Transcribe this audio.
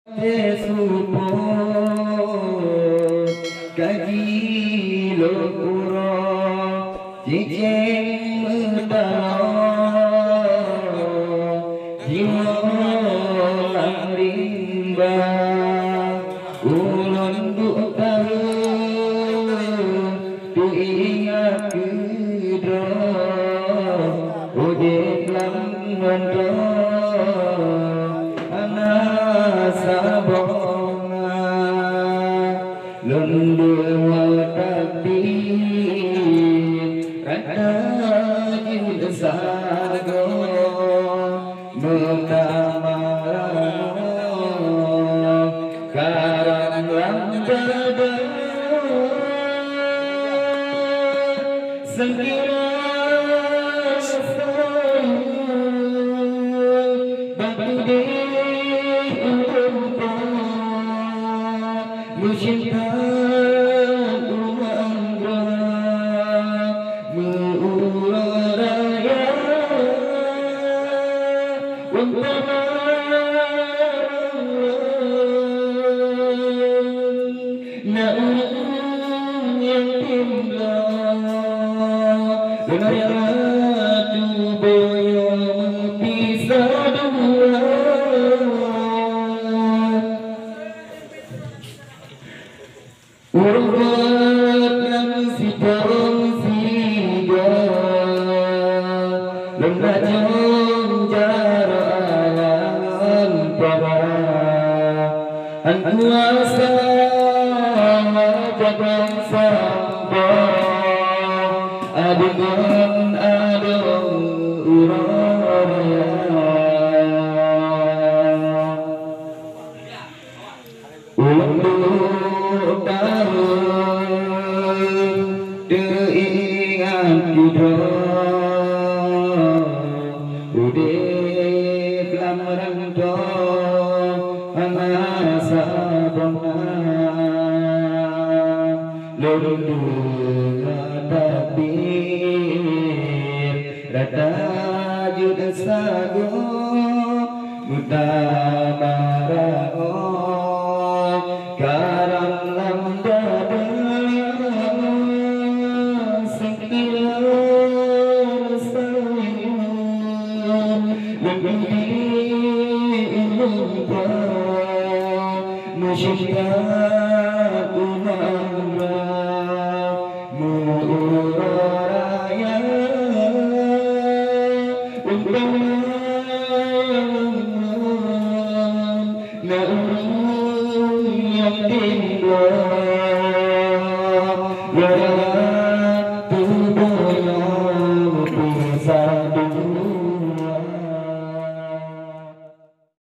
Support gaji lokuro jijeng medalo jiwa rimba ulun tahu tu ingat kedro ujek lang wando sabona lundul takdir rajin sago mengamarano karang lambada sengkira Cinta umangga meuraya umpama naung yang timbang ratu boyo pisah dua urut yang sipong siga lemajong jalan para ankuasa jabang sambang adengan adong uraya Kidro udip lamrando anasa bona lundu tapir rata juda sago mutamarao karang lambada Musyidah umangga muraya umpama naung yang timbang